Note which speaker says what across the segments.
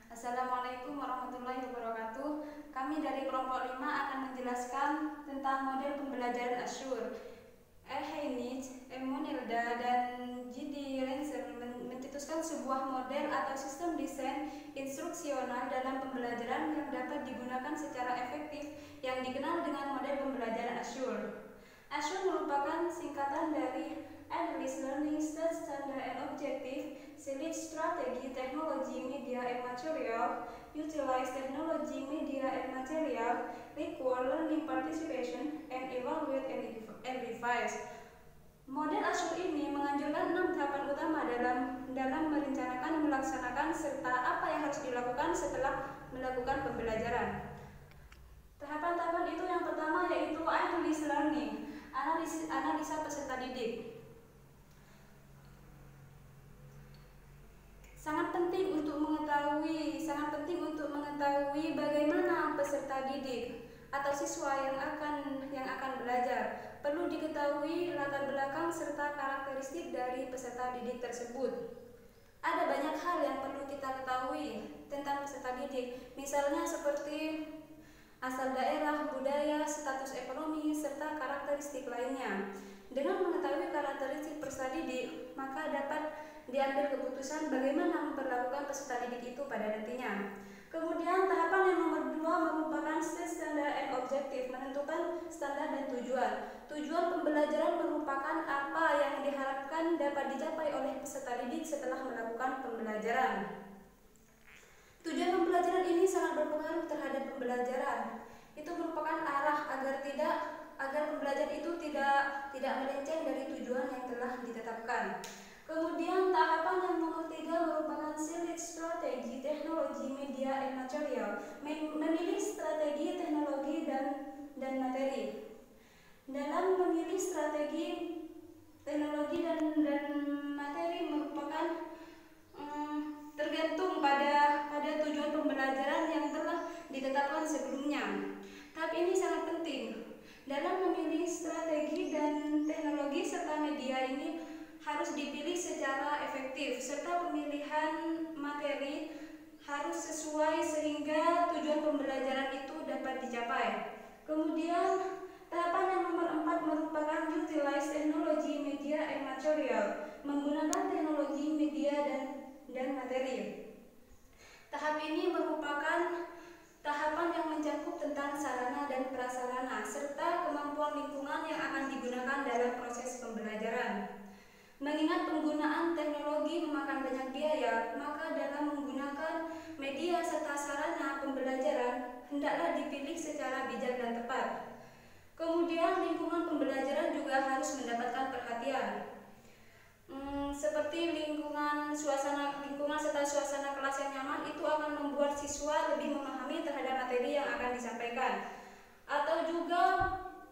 Speaker 1: Assalamualaikum warahmatullahi wabarakatuh. Kami dari kelompok 5 akan menjelaskan tentang model pembelajaran Azure. Heinrich, Monilda, dan J.D. Renser mencetuskan sebuah model atau sistem desain instruksional dalam pembelajaran yang dapat digunakan secara efektif yang dikenal dengan model pembelajaran Azure. Azure merupakan singkatan dari English Learning Style Standard and Objective, Select Strategy, Technology, Media, and Material, Utilize Technology, Media, and Material, Require Learning Participation, and Evaluate and Revise. Model Azure ini menganjurkan 6 tahapan utama dalam merencanakan, melaksanakan, serta apa yang harus dilakukan setelah melakukan pembelajaran. Tahapan-tahapan itu yang pertama yaitu English Learning, analisa peserta didik. Sangat penting untuk mengetahui bagaimana peserta didik atau siswa yang akan belajar. Perlu diketahui latar belakang serta karakteristik dari peserta didik tersebut. Ada banyak hal yang perlu kita ketahui tentang peserta didik, misalnya seperti asal daerah, budaya, status ekonomi, serta karakteristik lainnya. Dengan mengetahui karakteristik peserta didik, maka dapat diambil keputusan bagaimana memperlakukan peserta didik itu pada nantinya. Kemudian tahapan yang nomor 2 merupakan standar and objective, menentukan standar dan tujuan. Tujuan pembelajaran merupakan apa yang diharapkan dapat dicapai oleh peserta didik setelah melakukan pembelajaran. Tujuan pembelajaran ini sangat berpengaruh terhadap pembelajaran. Itu merupakan arah agar pembelajaran itu tidak melenceng dari tujuan yang telah ditetapkan. Kemudian tahapan yang nomor 3 merupakan select strategi, teknologi, media, and material, memilih strategi, teknologi, dan materi. Dalam memilih strategi, teknologi, dan materi merupakan tergantung pada tujuan pembelajaran yang telah ditetapkan sebelumnya. Tahap ini sangat penting. Dalam memilih strategi dan teknologi serta media ini harus dipilih secara efektif, serta pemilihan materi harus sesuai sehingga tujuan pembelajaran itu dapat dicapai. Kemudian tahapan yang nomor 4 merupakan utilize teknologi, media, and material, menggunakan teknologi, media, dan materi. Tahap ini merupakan tahapan yang mencakup tentang sarana dan prasarana serta kemampuan lingkungan yang akan digunakan dalam proses pembelajaran. Mengingat penggunaan teknologi memakan banyak biaya, maka dalam menggunakan media serta sarana pembelajaran hendaklah dipilih secara bijak dan tepat. Kemudian lingkungan pembelajaran juga harus mendapatkan perhatian. Seperti lingkungan serta suasana kelas yang nyaman itu akan membuat siswa lebih memahami terhadap materi yang akan disampaikan. Atau juga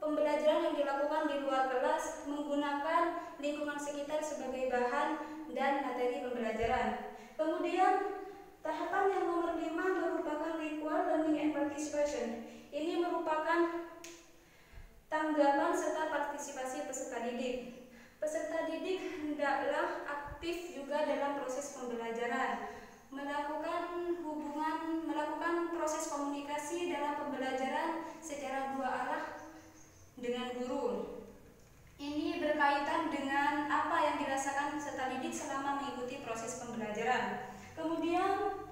Speaker 1: pembelajaran yang dilakukan di luar kelas menggunakan lingkungan sekitar sebagai bahan dan materi pembelajaran. Kemudian tahapan yang nomor 5 merupakan require learning and participation. Ini merupakan tanggapan serta partisipasi peserta didik. Peserta didik hendaklah aktif juga dalam proses pembelajaran, melakukan proses komunikasi dalam pembelajaran secara dua arah dengan guru. Ini berkaitan dengan apa yang dirasakan peserta didik selama mengikuti proses pembelajaran. Kemudian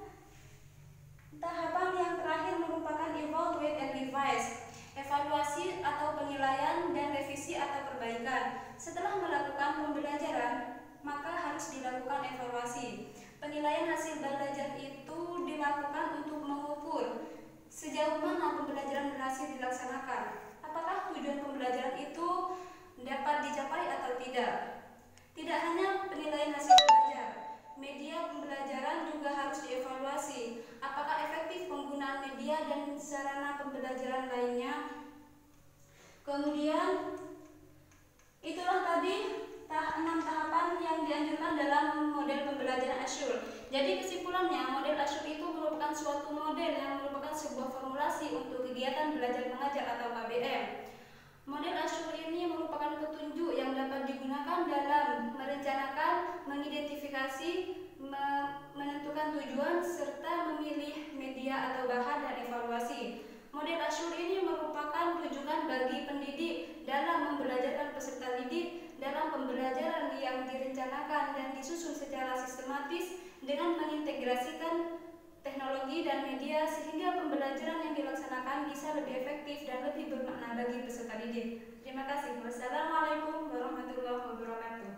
Speaker 1: tahapan yang terakhir merupakan evaluate and revise, evaluasi atau penilaian dan revisi atau perbaikan. Setelah melakukan pembelajaran, maka harus dilakukan evaluasi. Penilaian hasil belajar itu dilakukan untuk mengukur sejauh mana pembelajaran berhasil dilaksanakan. Apakah tujuan pembelajaran itu dapat dicapai atau tidak? Tidak hanya penilaian hasil belajar, media pembelajaran juga harus dievaluasi. Apakah efektif penggunaan media dan sarana pembelajaran lainnya? Kemudian itulah tadi 6 tahapan yang dianjurkan dalam model pembelajaran Azure. Jadi kesimpulannya, model Azure itu merupakan suatu model yang merupakan sebuah formulasi untuk kegiatan belajar mengajar atau KBM. Model Azure ini merupakan petunjuk yang dapat digunakan dalam merencanakan, mengidentifikasi, menentukan tujuan serta memilih media atau bahan dan evaluasi. Model Ashur ini merupakan rujukan bagi pendidik dalam membelajarkan peserta didik dalam pembelajaran yang direncanakan dan disusun secara sistematis dengan mengintegrasikan teknologi dan media sehingga pembelajaran yang dilaksanakan bisa lebih efektif dan lebih bermakna bagi peserta didik. Terima kasih. Wassalamualaikum warahmatullahi wabarakatuh.